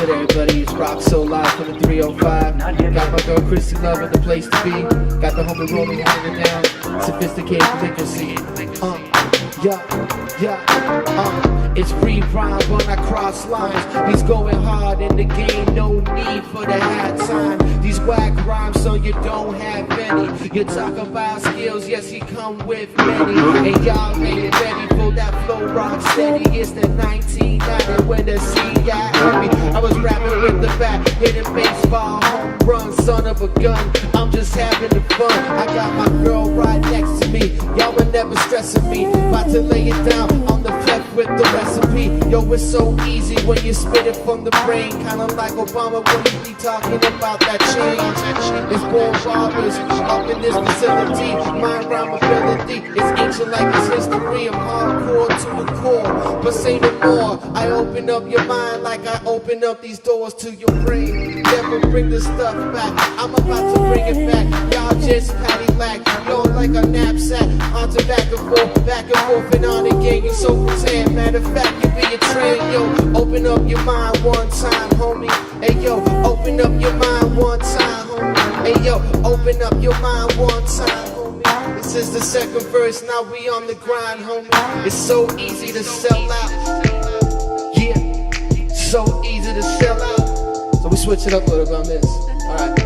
good, everybody? It's Roc Sol live from the 305. Got my girl Christy Love in the place to be. Got the homie rolling holding it down. Sophisticated delinquency. It's free rhyme when I cross lines. He's going hard in the game, no need for the hat sign. These whack rhymes, so you don't have any. You talk about skills, yes, he come with many. And y'all made it ready for that flow rock steady. It's the 1990 when the sea got heavy. I was rapping with the bat, hitting baseball, home run, son of a gun. I'm just having the fun. I got my girl right next to me. Y'all were never stressing me. About to lay it down on the flesh with the recipe. Yo, it's so easy when you spit it from the brain. Kinda like Obama when you be talking about that change. It's Born Barbers up in this facility. My rhyme ability is ancient like it's history. I'm hardcore to the core, but say no more. I open up your mind like I open up these doors to your brain. Never bring the stuff back. I'm about to bring it back. Y'all just patty lack. Yo, like a knapsack. Onto back and forth and on again. You so pretend. Matter of fact, you be a train. Yo, open up your mind one time, homie. Hey yo, open up your mind one time, homie. Hey yo, open up your mind one time, homie. This is the second verse, now we on the grind, homie. It's so easy to sell out. Yeah, so easy to sell out. So we switch it up a little bit on this. Alright.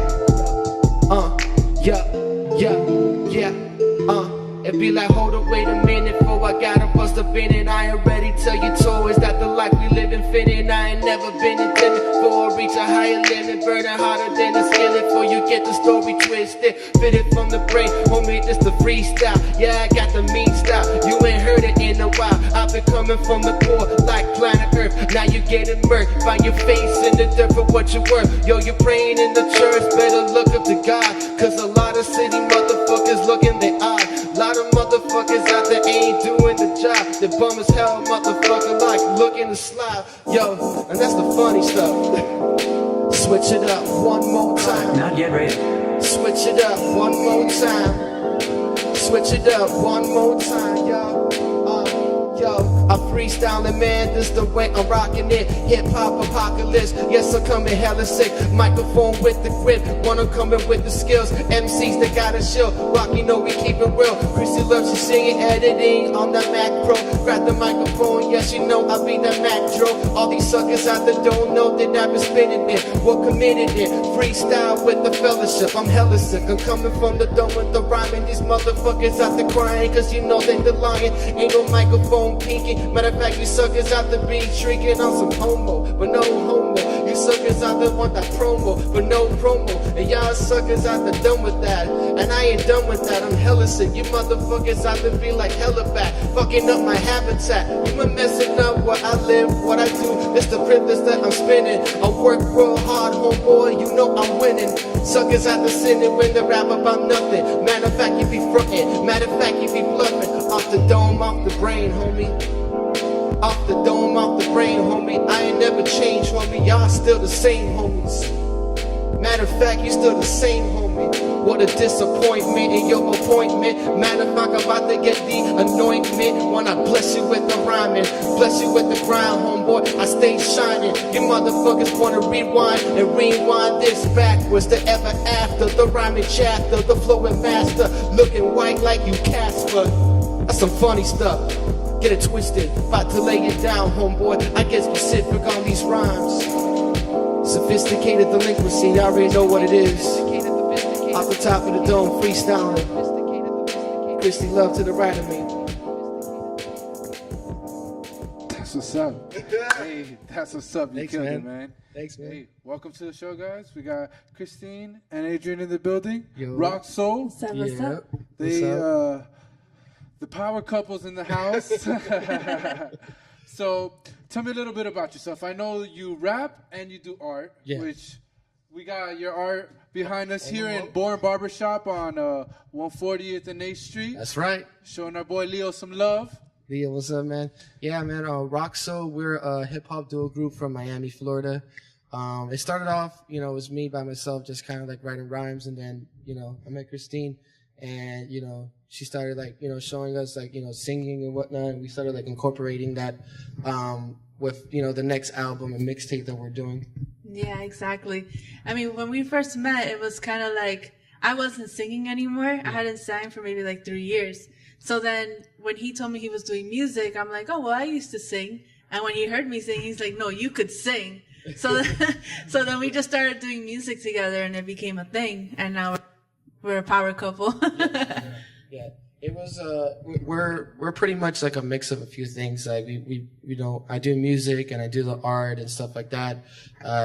It be like, hold up, wait a minute, for I gotta bust up in it. I ain't ready till you told. Is that the life we live in fitting? I ain't never been intended for reach a higher limit, burning harder than a skillet. Before you get the story twisted, fit it from the brain, homie, this the freestyle. Yeah, I got the mean style, you ain't heard it in a while. I've been coming from the core like planet Earth. Now you getting murked, find your face in the dirt for what you worth. Yo, you're praying in the church, better look up to God, cause a lot of city motherfuckers looking their eye. Lot of motherfuckers out there ain't doing the job. They bum as hell, motherfucker, like looking to slide. Yo, and that's the funny stuff. Switch it up one more time. Not yet ready. Switch it up one more time. Switch it up one more time, yo. I'm freestyling, man, this the way I'm rocking it. Hip-hop apocalypse, yes, I'm coming hella sick. Microphone with the grip, wanna come in with the skills. MCs, they got a chill, rock, you know we keep it real. Chrissy loves, she singing, editing on the Mac Pro. Grab the microphone, yes, you know I be the Mac Dro. All these suckers out there don't know that I've been spinning it. We're committed it, freestyle with the fellowship. I'm hella sick, I'm coming from the dome with the rhyming. These motherfuckers out there crying, cause you know they the lying. Ain't no microphone peeking. Matter of fact, you suckers out there be shrieking on some homo, but no homo. You suckers out there want that promo, but no promo. And y'all suckers out there done with that, and I ain't done with that. I'm hella sick. You motherfuckers out there be like hella back, fucking up my habitat. You been messing up where I live, what I do. It's the privilege that I'm spinning. I work real hard, homeboy, you know I'm winning. Suckers out there sinning when they rap about nothing. Matter of fact, you be frontin'. Matter of fact, you be bluffing. Off the dome, off the brain, homie. Off the dome, off the brain, homie. I ain't never changed, homie. Y'all still the same, homies. Matter of fact, you still the same, homie. What a disappointment in your appointment. Matter of fact, I'm about to get the anointment when I bless you with the rhyming, bless you with the grind, homeboy. I stay shining. You motherfuckers wanna rewind and rewind this backwards. The ever after, the rhyming chapter, the flowing master, looking white like you Casper. That's some funny stuff. Get it twisted, about to lay it down, homeboy. I get specific on these rhymes. Sophisticated delinquency, you already know what it is. Off the top of the dome, freestyling. Christy Love to the right of me. That's what's up. Hey, that's what's up. You killed it, man. Thanks, man. Hey, welcome to the show, guys. We got Christine and Adrian in the building. Yo. Roc Sol. What's up? They, the power couple's in the house. So, tell me a little bit about yourself. I know you rap and you do art, which we got your art behind us here in Born Barbershop on 140th and 8th Street. That's right. Showing our boy Leo some love. Leo, what's up, man? Yeah, man, Roc Sol, we're a hip-hop duo group from Miami, Florida. It started off, you know, it was me by myself, just kind of like writing rhymes, and then, you know, I met Christine, and, you know, she started like, you know, showing us like, you know, singing and whatnot, and we started like incorporating that with, you know, the next album and mixtape that we're doing. Yeah, exactly. I mean, when we first met, it was kind of like I wasn't singing anymore. I hadn't sang for maybe like 3 years. So then when he told me he was doing music, I'm like, oh, well, I used to sing. And when he heard me sing, he's like, no, you could sing. So, so then we just started doing music together, and it became a thing. And now we're a power couple. Yeah. It was we're pretty much like a mix of a few things. Like we I do music and I do the art and stuff like that.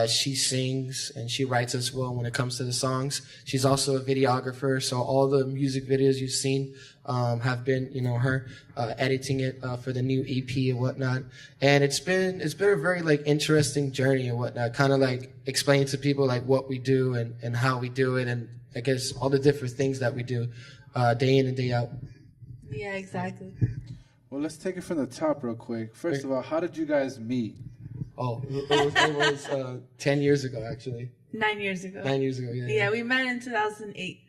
She sings and she writes as well when it comes to the songs. She's also a videographer, so all the music videos you've seen have been her editing it for the new EP and whatnot. And it's been a very like interesting journey and whatnot. Kind of like explaining to people like what we do and how we do it, and I guess all the different things that we do. Day in and day out. Yeah, exactly. Well, let's take it from the top real quick. First of all, how did you guys meet? Oh, it was 10 years ago, actually. 9 years ago. 9 years ago, yeah. Yeah, we met in 2008.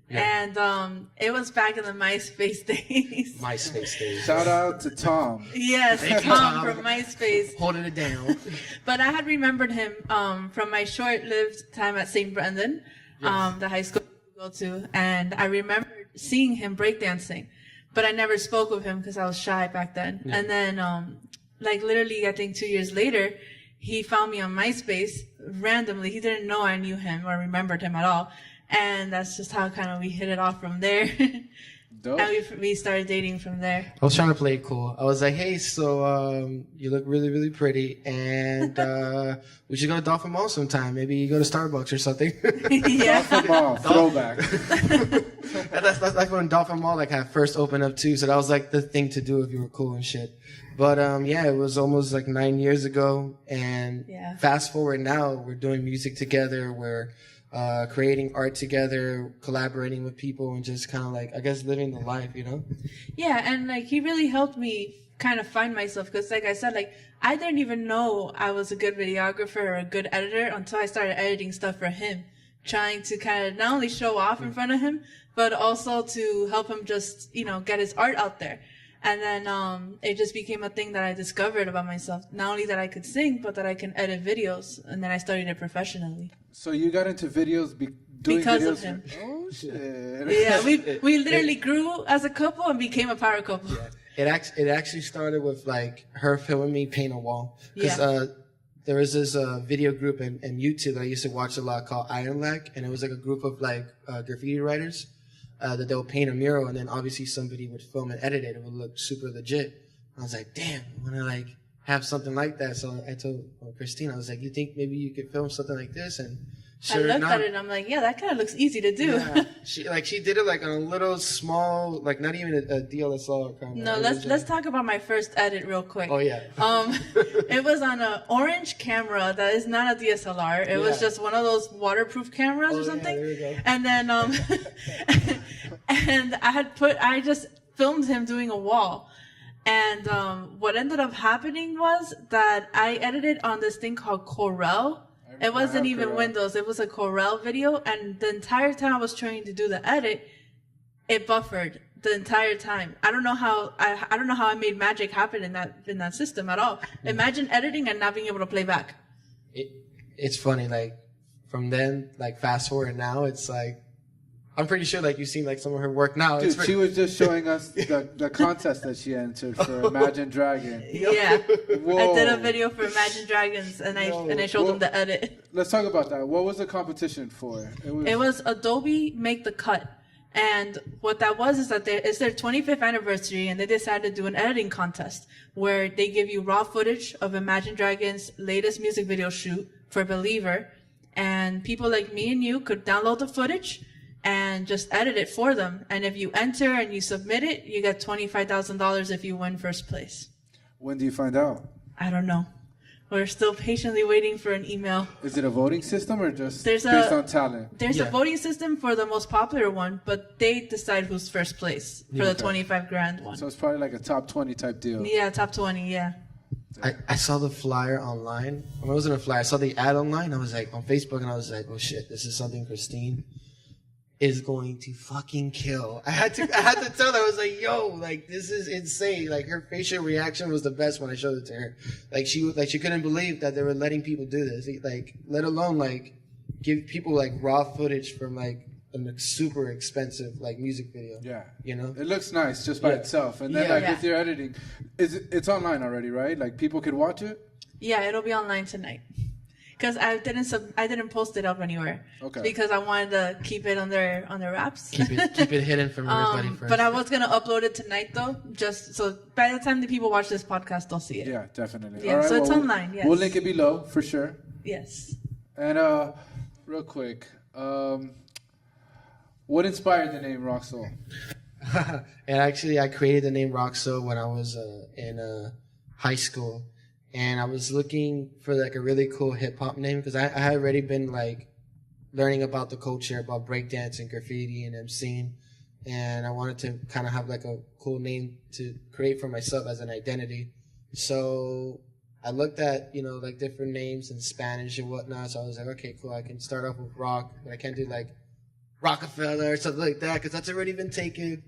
Yeah. And it was back in the MySpace days. MySpace days. Shout out to Tom. Yes, Tom from MySpace. Holding it down. But I had remembered him from my short-lived time at St. Brendan, the high school I go to. And I remember seeing him breakdancing, but I never spoke with him because I was shy back then. Yeah. And then, like literally, I think 2 years later, he found me on MySpace randomly. He didn't know I knew him or remembered him at all. And that's just how kind of we hit it off from there. Dope. And we started dating from there. I was trying to play it cool. I was like, hey, so you look really, really pretty, and we should go to Dolphin Mall sometime. Maybe you go to Starbucks or something. Yeah. Dolphin Mall, throwback. That's when Dolphin Mall like had first opened up too, so that was like the thing to do if you were cool and shit. But yeah, it was almost like 9 years ago, and fast forward now, we're doing music together. We're creating art together, collaborating with people, and just kind of like, I guess, living the life, Yeah, and like he really helped me kind of find myself, because like I said, like I didn't even know I was a good videographer or a good editor until I started editing stuff for him, trying to kind of not only show off in front of him, but also to help him just, get his art out there. And then it just became a thing that I discovered about myself. Not only that I could sing, but that I can edit videos. And then I studied it professionally. So you got into videos doing because videos of him. Oh, shit. Yeah, we literally grew as a couple and became a power couple. Yeah. It actually started with like her filming me paint a wall. Because there was this video group in YouTube that I used to watch a lot called Iron Lag. And it was like a group of like graffiti writers. That they'll paint a mural, and then obviously somebody would film and edit it. It would look super legit. I was like, damn, I want to like have something like that. So I told Christine, I was like, you think maybe you could film something like this? And sure I looked at it and I'm like, yeah, that kind of looks easy to do. Yeah. She did it like on a little small, like not even a DSLR camera. No, let's talk about my first edit real quick. Oh yeah. It was on an orange camera that is not a DSLR. It was just one of those waterproof cameras or something. Yeah, there you go. And then and I just filmed him doing a wall. And what ended up happening was that I edited on this thing called Corel. It wasn't even Windows. It was a Corel video, and the entire time I was trying to do the edit, it buffered the entire time. I don't know how I made magic happen in that system at all. Imagine editing and not being able to play back. It's funny, like from then, like fast forward now, it's like I'm pretty sure like you've seen like some of her work now. Dude, she was just showing us the contest that she entered for Imagine Dragon. Yeah. Whoa. I did a video for Imagine Dragons and I showed them the edit. Let's talk about that. What was the competition for? It was Adobe Make the Cut. And what that was is that it's their 25th anniversary, and they decided to do an editing contest where they give you raw footage of Imagine Dragons' latest music video shoot for Believer, and people like me and you could download the footage and just edit it for them. And if you enter and you submit it, you get $25,000 if you win first place. When do you find out? I don't know. We're still patiently waiting for an email. Is it a voting system or just based on talent? There's a voting system for the most popular one, but they decide who's first place for the 25 grand one. So it's probably like a top 20 type deal. Yeah, top 20, yeah. I saw the flyer online. I mean, it wasn't a flyer. I saw the ad online. I was like, on Facebook, and I was like, oh shit, this is something Christine is going to fucking kill. I had to tell her, I was like, yo, like, this is insane. Like, her facial reaction was the best when I showed it to her. Like, she couldn't believe that they were letting people do this. Like, let alone, like, give people, like, raw footage from, like, a super expensive, like, music video. Yeah. You know? It looks nice just by itself. And then, with your editing, it's online already, right? Like, people could watch it? Yeah, it'll be online tonight. Because I didn't post it up anywhere. Okay. Because I wanted to keep it on their wraps. Keep it hidden from everybody first. But I was gonna upload it tonight though, just so by the time the people watch this podcast, they'll see it. Yeah, definitely. Yeah, so it's online. Yes. We'll link it below for sure. Yes. And real quick, what inspired the name Roc Sol? And actually, I created the name Roc Sol when I was in high school. And I was looking for like a really cool hip hop name because I had already been like learning about the culture, about breakdancing, graffiti, and MCing. And I wanted to kind of have like a cool name to create for myself as an identity. So I looked at, you know, like different names in Spanish and whatnot. So I was like, okay, cool. I can start off with rock, but I can't do like Rockefeller or something like that because that's already been taken,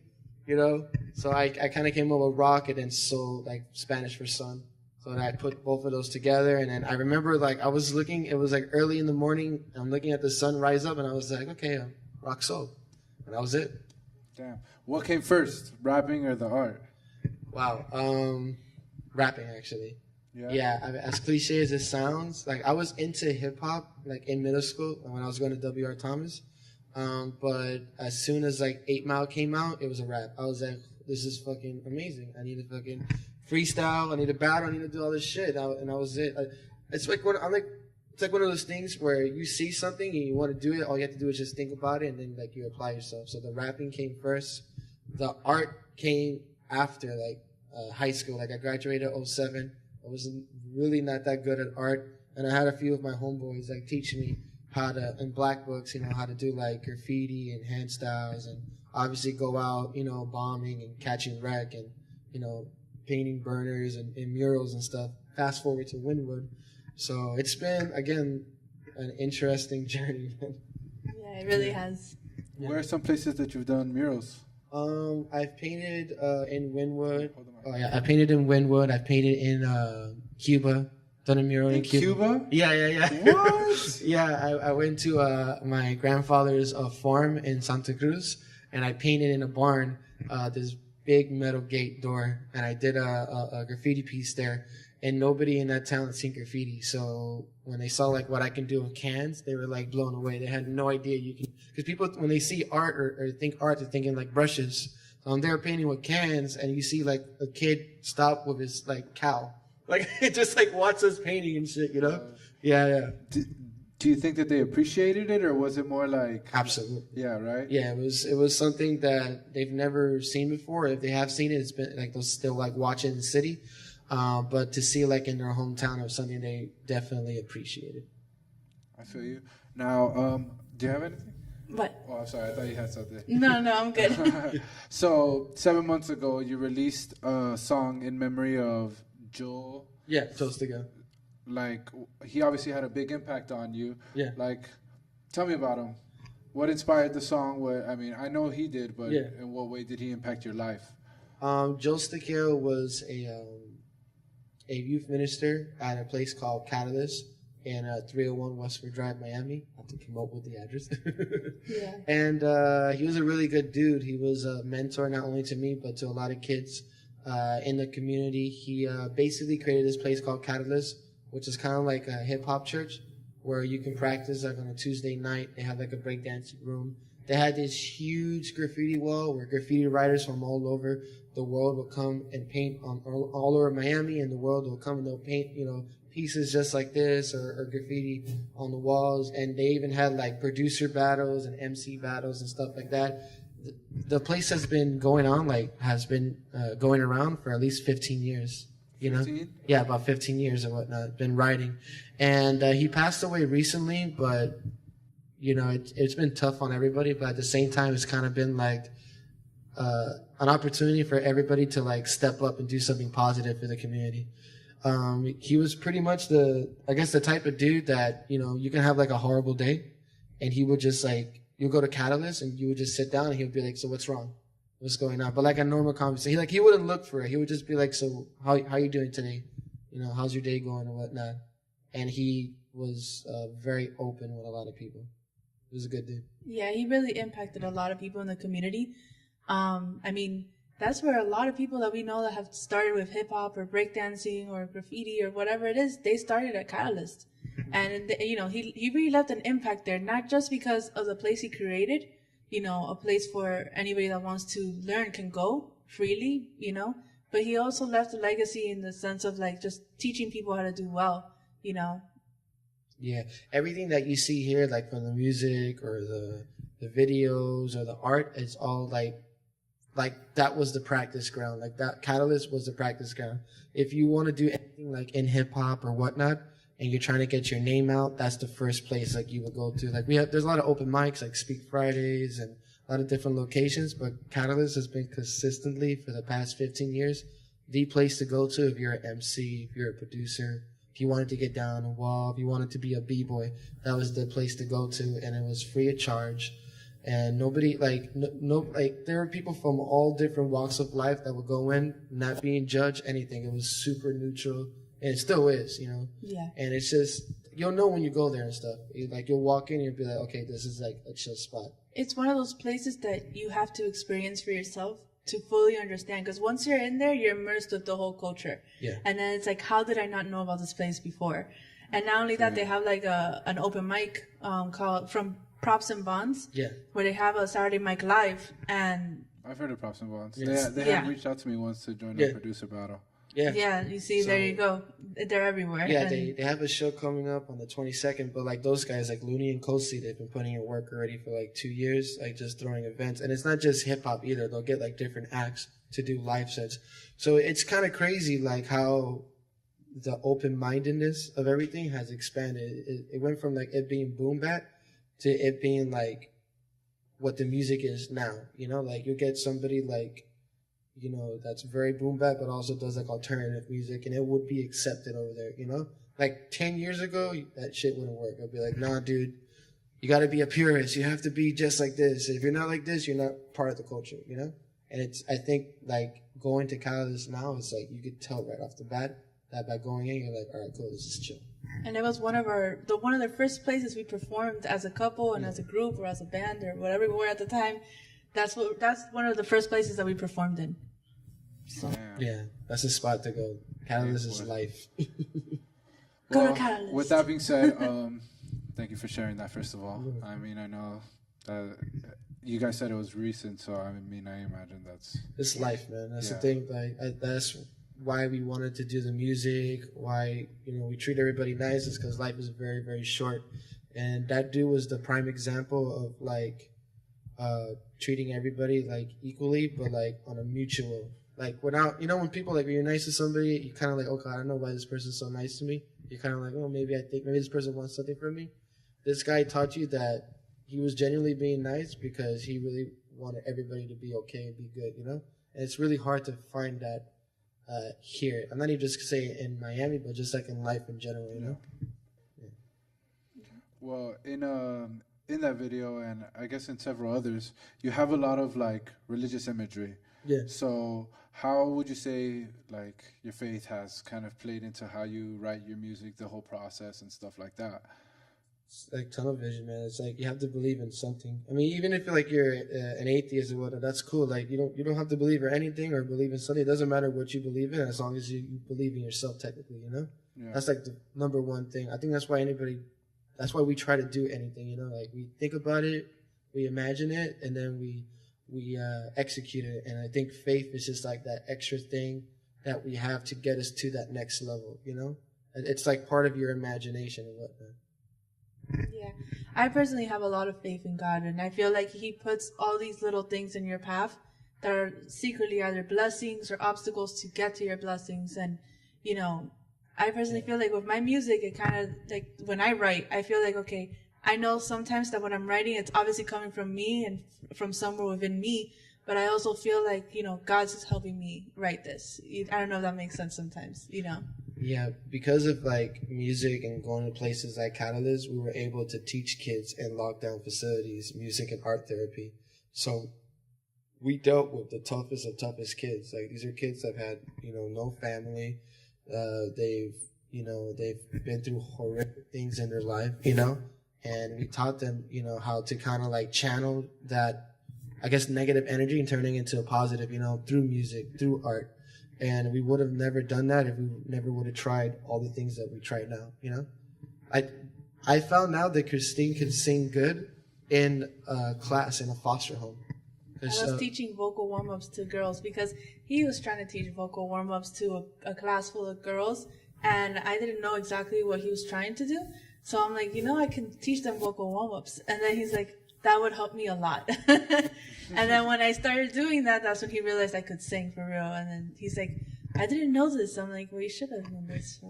you know? So I kind of came up with rock and then sol, like Spanish for sun. So then I put both of those together, and then I remember, like, I was looking, it was, like, early in the morning, I'm looking at the sun rise up, and I was like, okay, Roc Sol. And that was it. Damn. What came first, rapping or the art? Wow. Rapping, actually. Yeah, as cliche as it sounds, like, I was into hip-hop, like, in middle school when I was going to W.R. Thomas. But as soon as, like, 8 Mile came out, it was a rap. I was like, this is fucking amazing. I need to fucking freestyle. I need to battle. I need to do all this shit. And that was it. It's like it's like one of those things where you see something and you want to do it. All you have to do is just think about it, and then like you apply yourself. So the rapping came first. The art came after, like high school. Like I graduated 2007. I wasn't really not that good at art, and I had a few of my homeboys like teach me how to in black books, you know, how to do like graffiti and hand styles, and obviously go out, you know, bombing and catching wreck, and you know, painting burners and murals and stuff. Fast forward to Wynwood. So it's been, again, an interesting journey. Yeah, it really has. Where are some places that you've done murals? I've painted in Wynwood. Oh, yeah. I painted in Wynwood. I've painted in Cuba. Done a mural in Cuba. Yeah. What? Yeah, I went to my grandfather's farm in Santa Cruz, and I painted in a barn this big metal gate door, and I did a graffiti piece there, and nobody in that town had seen graffiti. So when they saw like what I can do with cans, they were like blown away. They had no idea you can, because people when they see art or think art, they're thinking like brushes. So they're painting with cans, and you see like a kid stop with his like cow, like it just like watch us painting and shit, you know? Yeah. Do you think that they appreciated it, or was it more like... Absolutely. Yeah, right? Yeah, it was something that they've never seen before. If they have seen it, it's been like they'll still like watch it in the city. But to see like in their hometown or something, they definitely appreciate it. I feel you. Now, do you have anything? What? Oh, I'm sorry. I thought you had something. No, I'm good. So, 7 months ago, you released a song in memory of Joel. Yeah, Joel Stiga. Like, he obviously had a big impact on you. Yeah. Like, tell me about him. What inspired the song? I mean, I know he did, but in what way did he impact your life? Joel Stiga was a youth minister at a place called Catalyst in 301 Westford Drive, Miami. I have to come up with the address. Yeah. And he was a really good dude. He was a mentor not only to me, but to a lot of kids in the community. He basically created this place called Catalyst, which is kind of like a hip-hop church where you can practice like on a Tuesday night. They have like a breakdancing room. They had this huge graffiti wall where graffiti writers from all over the world will come and paint on all over Miami, and the world will come and they'll paint, you know, pieces just like this or graffiti on the walls. And they even had like producer battles and MC battles and stuff like that. The place has been going around for at least 15 years. You know? 15? Yeah, about 15 years or whatnot. Been writing. And he passed away recently, but, you know, it's been tough on everybody. But at the same time, it's kind of been like an opportunity for everybody to like step up and do something positive for the community. He was pretty much the type of dude that, you know, you can have like a horrible day and he would just like, you go to Catalyst and you would just sit down and he would be like, so what's wrong? What's going on? But like a normal conversation, he wouldn't look for it. He would just be like, so how you doing today? You know, how's your day going or whatnot? And he was very open with a lot of people. He was a good dude. Yeah, he really impacted a lot of people in the community. I mean, that's where a lot of people that we know that have started with hip hop or breakdancing or graffiti or whatever it is, they started at Catalyst. And, you know, he really left an impact there, not just because of the place he created, you know, a place for anybody that wants to learn can go freely, you know, but he also left a legacy in the sense of like just teaching people how to do well, you know. Yeah, everything that you see here, like from the music or the videos or the art, it's all like that was the practice ground. Like that Catalyst was the practice ground. If you want to do anything like in hip hop or whatnot, and you're trying to get your name out, that's the first place like you would go to. Like there's a lot of open mics, like Speak Fridays and a lot of different locations, but Catalyst has been consistently for the past 15 years the place to go to if you're an MC, if you're a producer, if you wanted to get down a wall, if you wanted to be a b-boy, that was the place to go to, and it was free of charge. And nobody there were people from all different walks of life that would go in, not being judged, anything. It was super neutral. And it still is, you know? Yeah. And it's just, you'll know when you go there and stuff. You'll walk in and you'll be like, okay, this is like a chill spot. It's one of those places that you have to experience for yourself to fully understand. Because once you're in there, you're immersed with the whole culture. Yeah. And then it's like, how did I not know about this place before? And not only that, they have like an open mic called From Props and Bonds. Yeah. Where they have a Saturday mic live. And I've heard of Props and Bonds. Yes. They have reached out to me once to join the producer battle. Yeah, you see, there you go. They're everywhere. Yeah, they have a show coming up on the 22nd, but like those guys, like Looney and Cozy, they've been putting in work already for like 2 years, like just throwing events. And it's not just hip hop either. They'll get like different acts to do live sets. So it's kind of crazy, like how the open-mindedness of everything has expanded. It went from like it being boom bap to it being like what the music is now. You know, like you get somebody like, you know, that's very boom bap, but also does like alternative music, and it would be accepted over there, you know? Like 10 years ago, that shit wouldn't work. I'd be like, nah, dude, you gotta be a purist. You have to be just like this. If you're not like this, you're not part of the culture, you know? And I think like going to Catalyst now, it's like, you could tell right off the bat that by going in, you're like, all right, cool, this is chill. And it was one of the first places we performed as a couple and as a group or as a band or whatever we were at the time. That's one of the first places that we performed in. So yeah, that's a spot to go. Catalyst is life. Go to Catalyst. With that being said, thank you for sharing that. First of all, I mean, I know that you guys said it was recent, so I mean, I imagine it's life, man. That's the thing. Like that's why we wanted to do the music. Why we treat everybody nice is because life is very, very short, and that dude was the prime example of like. Treating everybody like equally, but like on a mutual, like without, when people like when you're nice to somebody, you kind of like, okay, I don't know why this person's so nice to me. You're kind of like, oh, maybe this person wants something from me. This guy taught you that he was genuinely being nice because he really wanted everybody to be okay and be good, And it's really hard to find that here. I'm not even just saying in Miami, but just like in life in general, Yeah. Well, in that video, and I guess in several others, you have a lot of like religious imagery. Yeah. So how would you say like your faith has kind of played into how you write your music, the whole process and stuff like that? It's like tunnel vision, man. It's like you have to believe in something. I mean, even if like you're an atheist or whatnot, that's cool. Like you don't have to believe in anything or believe in something. It doesn't matter what you believe in as long as you believe in yourself. Technically, Yeah. That's like the number one thing. I think that's why we try to do anything, like we think about it, we imagine it, and then we execute it. And I think faith is just like that extra thing that we have to get us to that next level, It's like part of your imagination and whatnot. Yeah, I personally have a lot of faith in God, and I feel like He puts all these little things in your path that are secretly either blessings or obstacles to get to your blessings. And, I personally feel like with my music, it kind of like when I write, I feel like, okay, I know sometimes that when I'm writing, it's obviously coming from me and from somewhere within me, but I also feel like, God's just helping me write this. I don't know if that makes sense sometimes, Yeah, because of like music and going to places like Catalyst, we were able to teach kids in lockdown facilities music and art therapy. So we dealt with the toughest of toughest kids. Like these are kids that have had, no family. They've been through horrific things in their life, and we taught them, how to kind of like channel that, I guess, negative energy and turning into a positive, through music, through art. And we would have never done that if we never would have tried all the things that we try now, I found out that Christine could sing good in a class in a foster home. I was teaching vocal warm-ups to girls because he was trying to teach vocal warm-ups to a class full of girls, and I didn't know exactly what he was trying to do. So I'm like, I can teach them vocal warm-ups. And then he's like, that would help me a lot. And then when I started doing that, that's when he realized I could sing for real. And then he's like, I didn't know this. I'm like, well, you should have known this.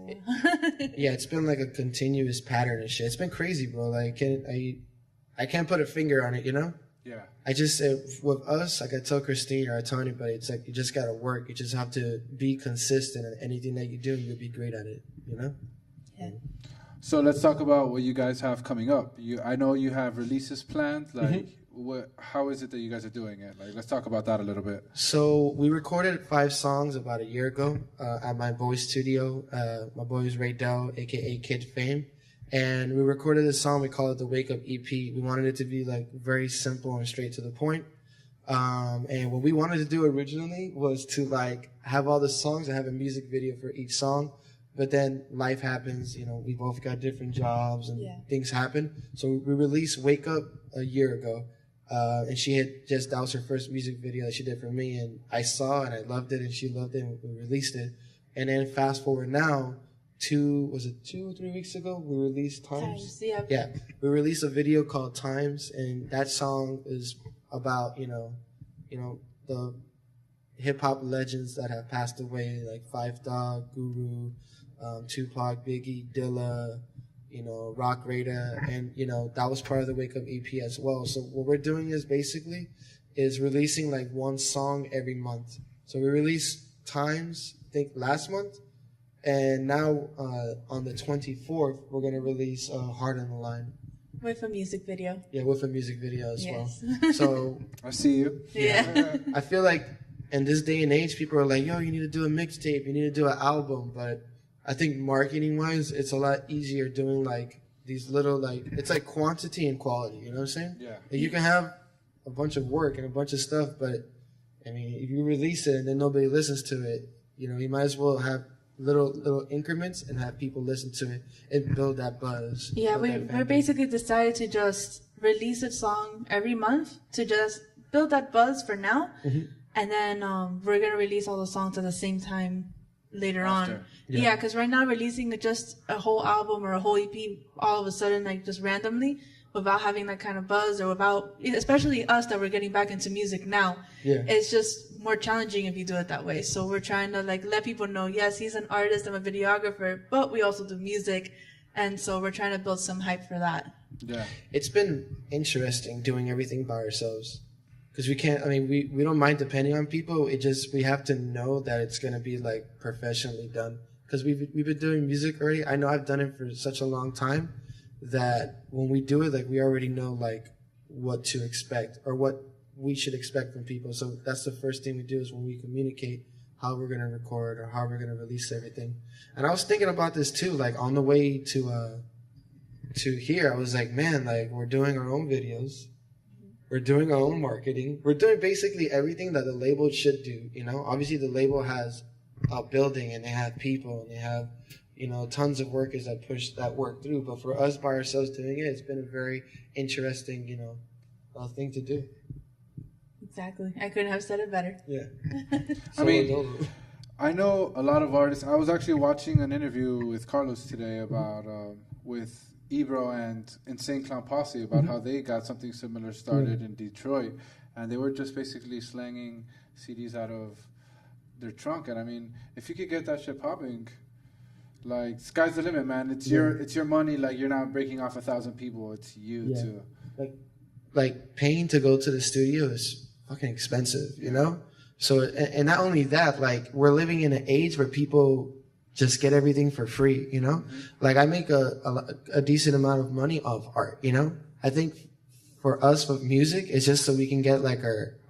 Yeah, it's been like a continuous pattern and shit. It's been crazy, bro. Like, I can't put a finger on it, Yeah. I just, with us, like I tell Christine or I tell anybody, it's like you just got to work. You just have to be consistent in anything that you do, you'll be great at it, Yeah. So let's talk about what you guys have coming up. I know you have releases planned. Like, how is it that you guys are doing it? Like, let's talk about that a little bit. So we recorded 5 songs about a year ago at my boy's studio. My boy is Ray Dell, a.k.a. Kid Fame. And we recorded this song. We call it the Wake Up EP. We wanted it to be like very simple and straight to the point. And what we wanted to do originally was to like have all the songs and have a music video for each song. But then life happens, we both got different jobs and things happen. So we released Wake Up a year ago. And that was her first music video that she did for me. And I saw and I loved it and she loved it and we released it. And then fast forward now, 2 or 3 weeks ago, we released Times. Yeah. We released a video called Times. And that song is about, the hip hop legends that have passed away, like Phife Dawg, Guru, Tupac, Biggie, Dilla, Rock Raider, and that was part of the Wake Up EP as well. So what we're doing is releasing like one song every month. So we released Times, I think last month, and now on the 24th we're gonna release Heart on the Line. With a music video. Yeah, with a music video as well. So I see you. Yeah. I feel like in this day and age, people are like, yo, you need to do a mixtape, you need to do an album, but I think marketing-wise, it's a lot easier doing like these little it's like quantity and quality. You know what I'm saying? Yeah. Like, you can have a bunch of work and a bunch of stuff, but I mean, if you release it and then nobody listens to it, you might as well have little increments and have people listen to it and build that buzz. Yeah, we basically decided to just release a song every month to just build that buzz for now, and then we're gonna release all the songs at the same time later on. Yeah, because right now releasing just a whole album or a whole EP all of a sudden, like just randomly, without having that kind of buzz or without, especially us that we're getting back into music now, it's just more challenging if you do it that way. So we're trying to like let people know, yes, he's an artist, I'm a videographer, but we also do music. And so we're trying to build some hype for that. Yeah. It's been interesting doing everything by ourselves. Because we don't mind depending on people. We have to know that it's going to be like professionally done. Because we've been doing music already. I know I've done it for such a long time that when we do it, like we already know like what to expect or what we should expect from people. So that's the first thing we do is when we communicate how we're going to record or how we're going to release everything. And I was thinking about this too, like on the way to here, I was like, man, like we're doing our own videos. We're doing our own marketing. We're doing basically everything that the label should do, Obviously, the label has a building and they have people and they have, tons of workers that push that work through. But for us by ourselves doing it, it's been a very interesting, thing to do. Exactly. I couldn't have said it better. Yeah. I know a lot of artists. I was actually watching an interview with Carlos today about with Ebro and Insane Clown Posse about how they got something similar started in Detroit, and they were just basically slanging CDs out of their trunk. And I mean, if you could get that shit popping, like sky's the limit, man. It's your money. Like you're not breaking off 1,000 people. It's you too. Like paying to go to the studio is fucking expensive, So and not only that, like we're living in an age where people just get everything for free, you know? Like I make a decent amount of money off art, you know? I think for us with music, it's just so we can get like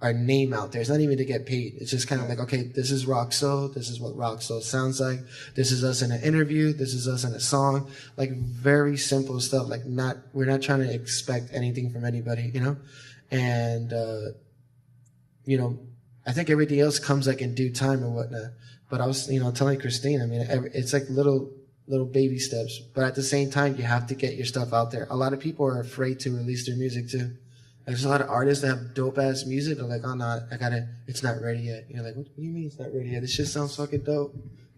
our name out there. It's not even to get paid. It's just kind of like, okay, this is Roc Sol. This is what Roc Sol sounds like. This is us in an interview. This is us in a song. Like very simple stuff. Like we're not trying to expect anything from anybody, you know? And, you know, I think everything else comes like in due time and whatnot. But I was, you know, telling Christine, I mean, it's like little baby steps. But at the same time, you have to get your stuff out there. A lot of people are afraid to release their music too. There's a lot of artists that have dope ass music. They're like, oh no, it's not ready yet. You're like, what do you mean it's not ready yet? This shit sounds fucking dope.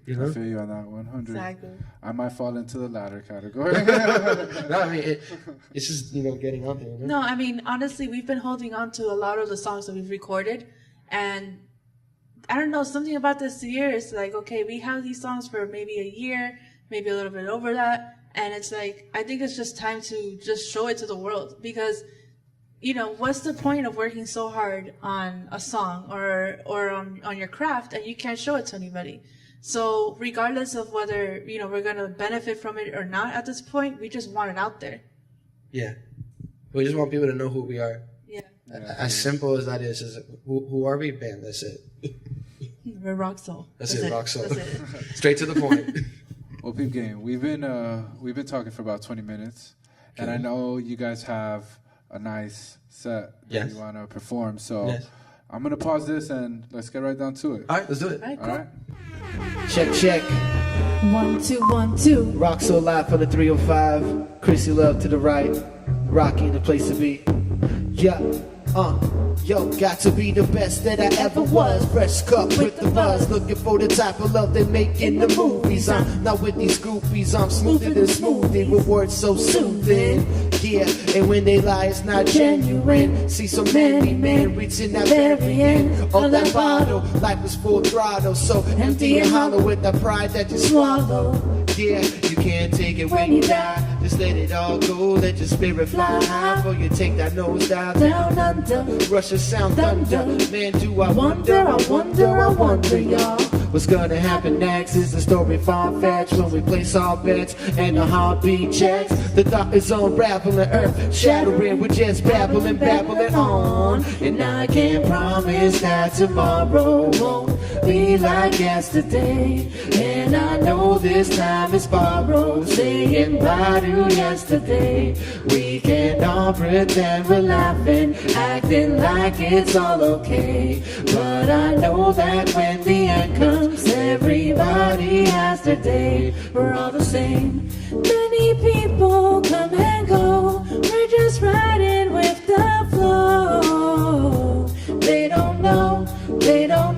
You know? I feel you on that 100. Exactly. I might fall into the latter category. No, I mean, it's just, you know, getting out there. You know? No, I mean, honestly, we've been holding on to a lot of the songs that we've recorded. And I don't know, something about this year is like, okay, we have these songs for maybe a year, maybe a little bit over that. And it's like, I think it's just time to just show it to the world. Because, you know, what's the point of working so hard on a song or on your craft and you can't show it to anybody? So regardless of whether, you know, we're going to benefit from it or not at this point, we just want it out there. Yeah. We just want people to know who we are. Yeah. As simple as that is who are we, band? That's it. We're Roc Sol. That's it, Roc Sol. That's it. Straight to the point. Well, Peep Game, we've been talking for about 20 minutes, and I know you guys have a nice set that you want to perform. So I'm gonna pause this and let's get right down to it. All right, let's do it. All right, cool. All right. Check. 1, 2, 1, 2. Roc Sol live from the 305. Chrissy Love to the right. Rocky the place to be. Yeah. Yo, got to be the best that I ever was. Fresh cup with the buzz, looking for the type of love they make in the movies. I'm not with these groupies, I'm smoother than smoothie with words so soothing. Yeah, and when they lie, it's not genuine. See so many men reaching that very end of that bottle. Life is full throttle, so empty and hollow with the pride that you swallow. Yeah, you can't take it when you die. Just let it all go, let your spirit fly high. Before you take that nose dive down under. Rush a sound thunder. Man, do I wonder, y'all. What's gonna happen next is the story far-fetched. When we place our bets and the heartbeat checks. The thought is unraveling, earth shattering. We're just babbling on. And I can't promise that tomorrow won't be like yesterday. And I know this time is borrowed, saying bye to yesterday. We can all pretend we're laughing, acting like it's all okay. But I know that when the end comes, everybody has their day. We're all the same. Many people come and go. We're just riding with the flow. They don't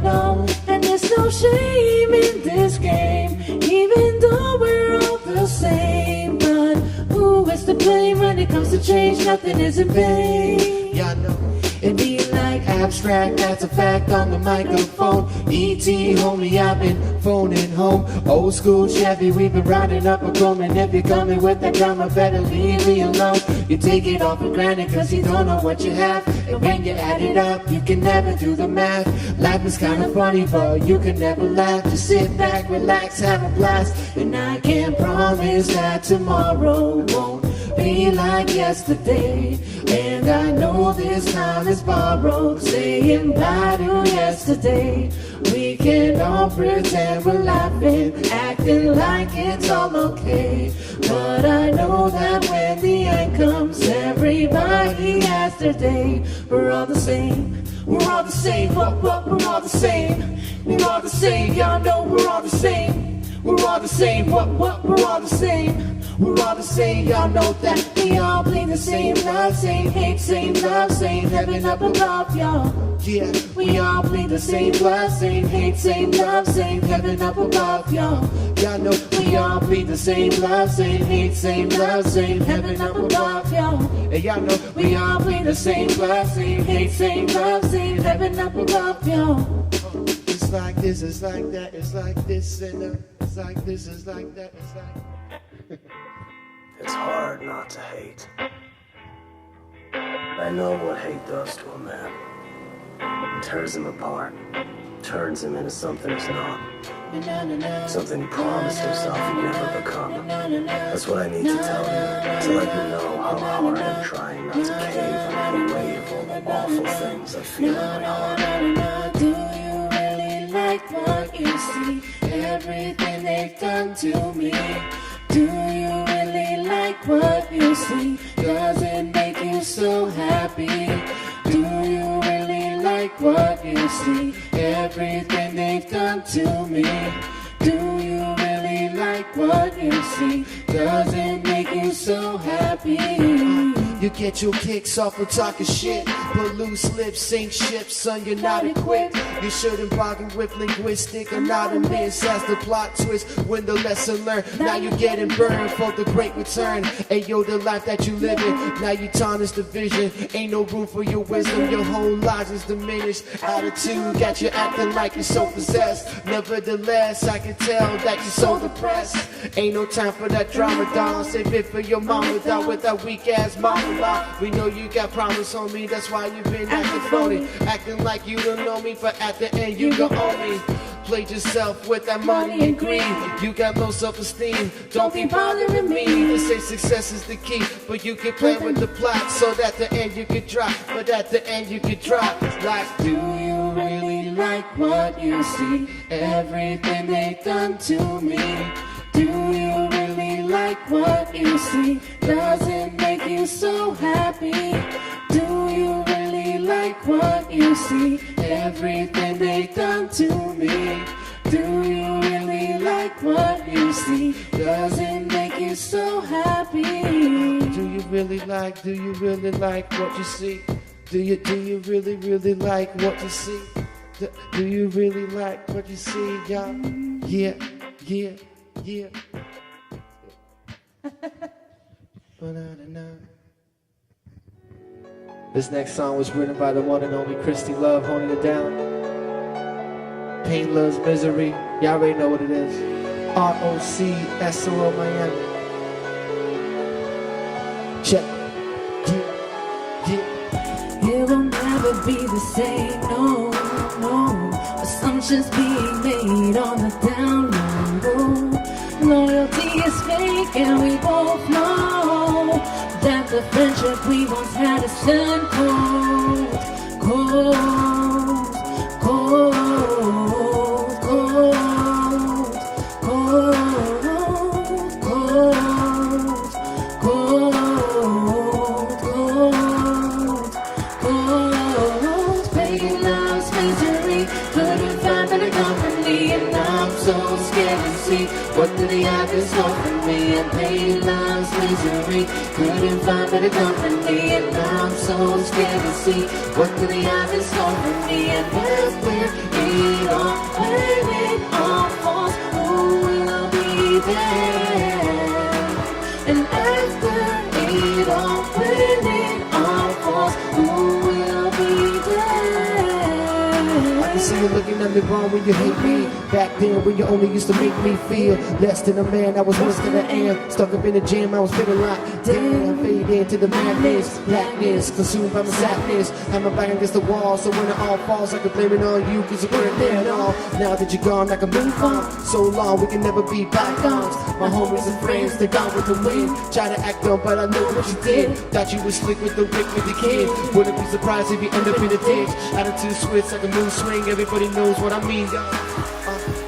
know, and there's no shame in this game, even though we're all the same. But who is to blame when it comes to change? Nothing is in vain. Y'all know it be like abstract, that's a fact on the microphone. E.T. homie, I've been phoning home. Old school Chevy, we've been riding up a chrome. And if you're coming with that drama, better leave me alone. You take it all for granted cause you don't know what you have. And when you add it up, you can never do the math. Life is kinda funny, but you can never laugh. Just sit back, relax, have a blast. And I can't promise that tomorrow won't be like yesterday. And I know this time is borrowed, saying bye to yesterday. We can all pretend we're laughing, acting like it's all okay. But I know that when the end comes, everybody has their day. We're all the same, we're all the same, we're all the same. We're all the same, y'all know we're all the same. We're all the same, we're all the same. We're all the same, y'all know that we all bleed the same love, same hate, same love, same heaven up above, y'all. Yeah, we all bleed the same blood, same hate, same love, same heaven up above, y'all. Y'all know we all bleed the same blood, same hate, same love, same heaven up above, y'all. And y'all know we all bleed the same blood, same hate, same love, same heaven up above, y'all. It's like this, it's like that, it's like this, and it's like this, it's like that, it's like. It's hard not to hate. I know what hate does to a man. It tears him apart. turns him into something he's not. Something he promised himself he'd never become. That's what I need to tell you, to let you know how hard I'm trying not to cave under the weight of all the awful things I feel in my heart. Do you really like what you see? Everything they've done to me. Do you really like what you see? Does it make you so happy? Do you really like what you see? Everything they've done to me. Do you really like what you see? Does it make you so happy? You get your kicks off of talking shit, but loose lips sink ships, son, you're not equipped. You shouldn't bargain with linguistic anonymous as the plot twist when the lesson learned. Now you're getting burned for the great return. Ayo, the life that you live in, now you tarnish the vision. Ain't no room for your wisdom, your whole life is diminished. Attitude got you acting like you're so possessed. Nevertheless, I can tell that you're so depressed. Ain't no time for that drama, dog. Save it for your mama, dog, with that weak ass mama. We know you got problems on me, that's why you've been acting phony. Acting like you don't know me, but at the end you gon' own me. Played yourself with that money and greed. You got low self-esteem, don't be bothering me. They say success is the key, but you can play with the plot, so that the end you could drop, but at the end you could drop. Like, do you really like what you see? Everything they've done to me. Do you really like what you see? Does it make you so happy? Do you really like what you see? Everything they've done to me. Do you really like what you see? Does it make you so happy? Do you really like what you see? Do you really like what you see? Do you really like what you see, y'all? Yeah. Yeah. This next song was written by the one and only Christy Love, holding it down. Pain Loves Misery. Y'all already know what it is. ROC Miami. Check. Yeah. It will never be the same, no. Assumptions being made on the down low. Loyalty is fake and we both know that the friendship we once had is turned cold. Pain, loves, misery, couldn't find better company, and I'm so scared to see what do they have in store for me. And pain, loves, misery, couldn't find better company, and I'm so scared to see what do they have in store for me. And when it all falls, who will be there? And after it all, when it all falls, who will be there? I can see you looking at me wrong when you hate me. Back then when you only used to make me feel less than a man, I was worse than I am. Stuck up in the gym, I was feeling like damn. Fade into the madness, blackness, consumed by my sadness. Had my back against the wall, so when it all falls, I can blame it on you, cause you weren't there at all. Now that you're gone, I can move on. So long, we can never be bygones. My homies and friends, they're gone with the wind. Try to act on, but I know what you did. Thought you was slick with the Rick with the kid. Wouldn't be surprised if you end up in a ditch. Attitude switch like a moon swing, everybody knows what I mean.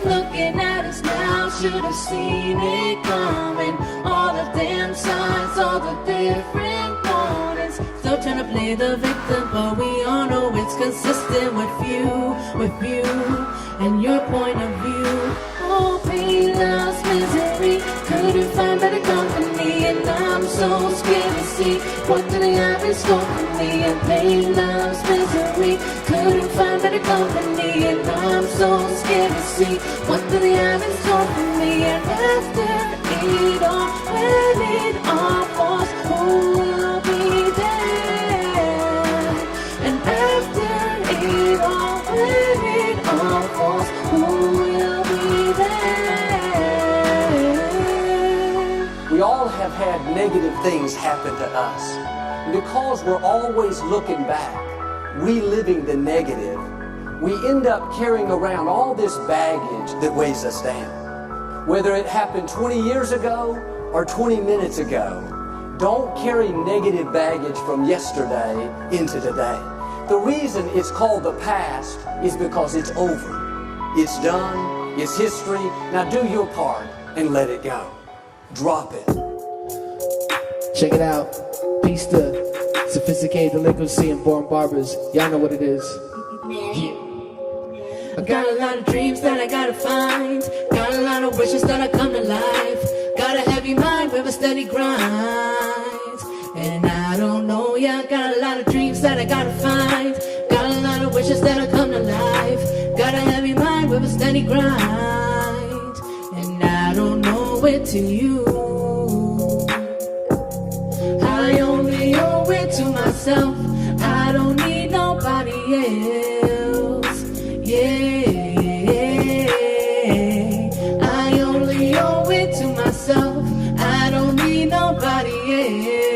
Looking at us now, should have seen it coming. All the damn signs, all the different warnings. So trying to play the victim, but we all know it's consistent with you, and your point of view. Oh, pain, loves, misery, couldn't find better company, and I'm so scared to see what do they have in store for me. And pain, loves, misery, couldn't find better company, and I'm so scared to see what do they have in store for me. And after it all, when it all falls, who will be there? And after it all, when it all falls, who will be there? We all have had negative things happen to us. Because we're always looking back, reliving the negative, we end up carrying around all this baggage that weighs us down. Whether it happened 20 years ago or 20 minutes ago, don't carry negative baggage from yesterday into today. The reason it's called the past is because it's over. It's done, it's history. Now do your part and let it go. Drop it. Check it out. Peace to Sophisticated Delinquency and Born Barbers. Y'all know what it is. Yeah. I got a lot of dreams that I gotta find. Got a lot of wishes that I come to life. Got a heavy mind with a steady grind. And I don't know, yeah, I got a lot of dreams that I gotta find. Got a lot of wishes that I come to life. Got a heavy mind with a steady grind. And I don't know it to you. I only owe it to myself. I don't need nobody else. Yeah, I only owe it to myself. I don't need nobody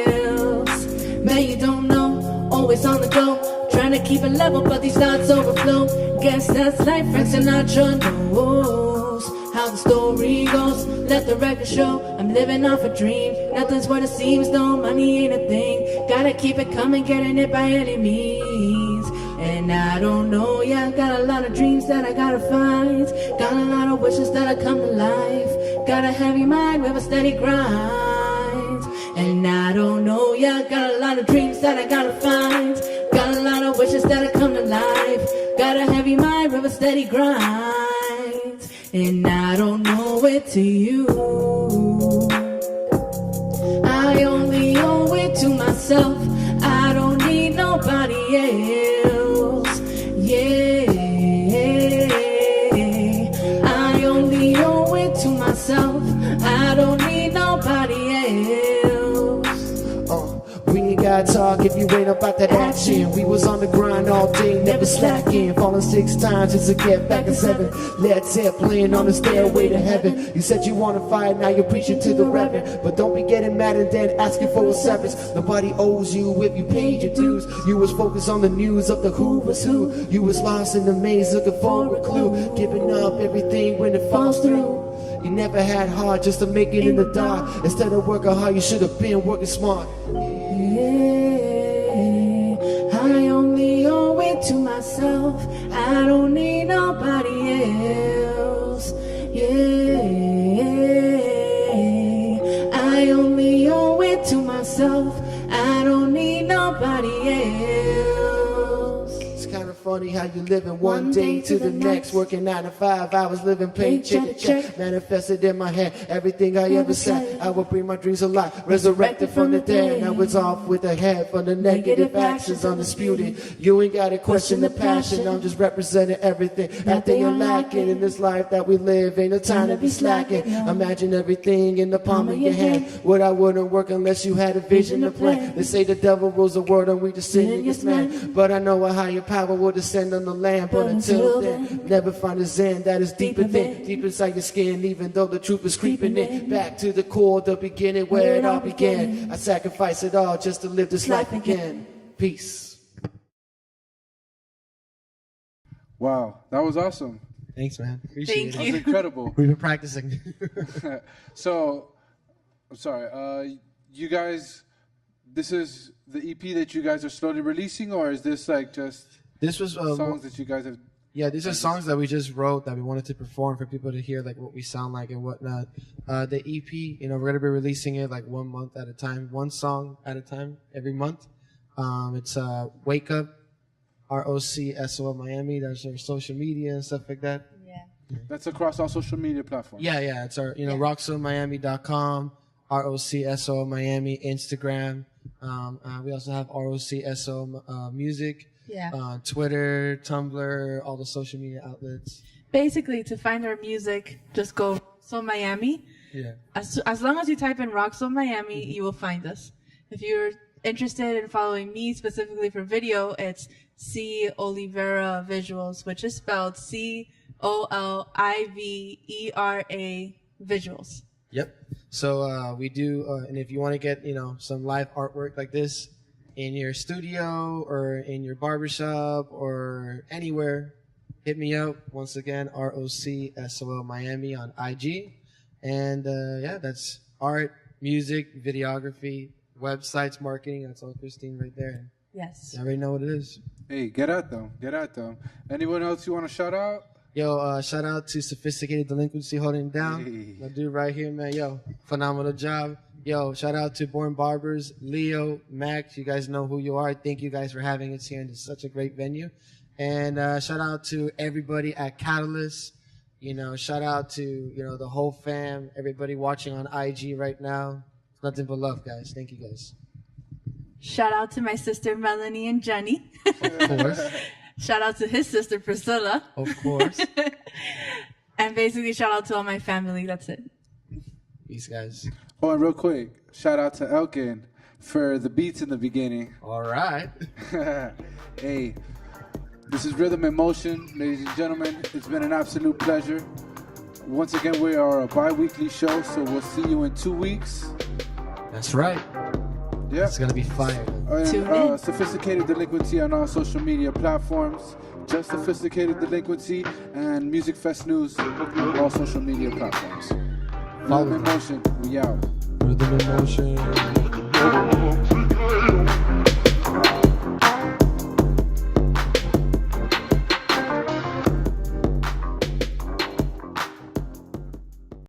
else. Man, you don't know, always on the go, trying to keep it level, but these thoughts overflow. Guess that's life, Frank Sinatra knows how the story goes. Let the record show I'm living off a dream. Nothing's what it seems, no money ain't a thing. Gotta keep it coming, getting it by any means. And I don't know, yeah, I got a lot of dreams that I gotta find. Got a lot of wishes that I come to life. Got a heavy mind with a steady grind. And I don't know, yeah, I got a lot of dreams that I gotta find. Got a lot of wishes that I come to life. Got a heavy mind with a steady grind. And I don't know it to you. I only owe it to myself. I don't need nobody else. Yeah, I only owe it to myself. I don't need nobody else. We ain't gotta talk if you ain't about that action. We was on the grind all day, never slacking. Falling 6 times just to get back in 7. Led Zeppelin on the stairway to heaven. You said you wanna fight, now you're preaching to the reverend. But don't be getting mad and then asking for a severance. Nobody owes you if you paid your dues. You was focused on the news of the who was who. You was lost in the maze looking for a clue. Giving up everything when it falls through. You never had hard just to make it in the dark. Instead of working hard, you should have been working smart. I only owe it to myself. I don't need nobody else. Yeah, I only owe it to myself. I don't need nobody else. It's kind of funny how you living one day to the next, working 9 to 5 hours, living paycheck to check. Manifested in my head everything I ever said. I would bring my dreams alive, resurrected from the dead. Now it's off with the head for the negative actions undisputed. You ain't gotta question the passion. I'm just representing everything that they are lacking in this life that we live. Ain't no time to be slacking. Imagine everything in the palm of your hand. What I wouldn't work unless you had a vision to plan. They say the devil rules the world and we just sin against man. But I know a higher power will descend on the land. But until then, never find a zen that is deeper than deep inside your skin. Even though the truth is creeping in, back to the core, the beginning where it all began. I sacrifice it all just to live this life again. Peace. Wow, that was awesome. Thanks, man. Appreciate That it. was incredible. We've been practicing. So, I'm sorry. You guys, this is the EP that you guys are slowly releasing, or is this like just This was songs that you guys have? Yeah, these are songs that we just wrote that we wanted to perform for people to hear, like what we sound like and whatnot. The EP, we're gonna be releasing it like 1 month at a time, 1 song at a time every month. It's Wake Up, ROCSOL Miami. That's our social media and stuff like that. Yeah. That's across all social media platforms. Yeah. It's our, RocSolMiami.com, ROCSOL Miami, Instagram. We also have ROCSOL Music. Yeah. Twitter, Tumblr, all the social media outlets. Basically, to find our music, just go Roc Sol Miami. Yeah. As long as you type in Roc Sol Miami, you will find us. If you're interested in following me specifically for video, it's C Olivera Visuals, which is spelled COLIVERA Visuals. Yep. So we do, and if you want to get some live artwork like this in your studio or in your barbershop or anywhere, hit me up once again, ROCSOL Miami on IG. And yeah, that's art, music, videography, websites, marketing. That's all Christine right there. Yes. You already know what it is. Hey, get at them. Get at them. Anyone else you want to shout out? Yo, shout out to Sophisticated Delinquency holding it down. Hey. My dude right here, man. Yo, phenomenal job. Yo, shout out to Born Barbers, Leo, Max. You guys know who you are. Thank you guys for having us here, and it's such a great venue. And shout out to everybody at Catalyst. You know, shout out to, you know, the whole fam, everybody watching on IG right now. It's nothing but love, guys. Thank you, guys. Shout out to my sister Melanie and Jenny. Of course. Shout out to his sister Priscilla. Of course. And basically shout out to all my family. That's it. Peace, guys. Oh, and real quick, shout out to Elkin for the beats in the beginning. All right. Hey, this is Rhythm and Motion, ladies and gentlemen. It's been an absolute pleasure. Once again, we are a bi-weekly show, so we'll see you in 2 weeks. That's right. Yeah. It's going to be fire. Tune in. Sophisticated Delinquency on all social media platforms. Just Sophisticated Delinquency and MusicFestNews on all social media platforms. Rhythm and Motion, we out. Rhythm and motion.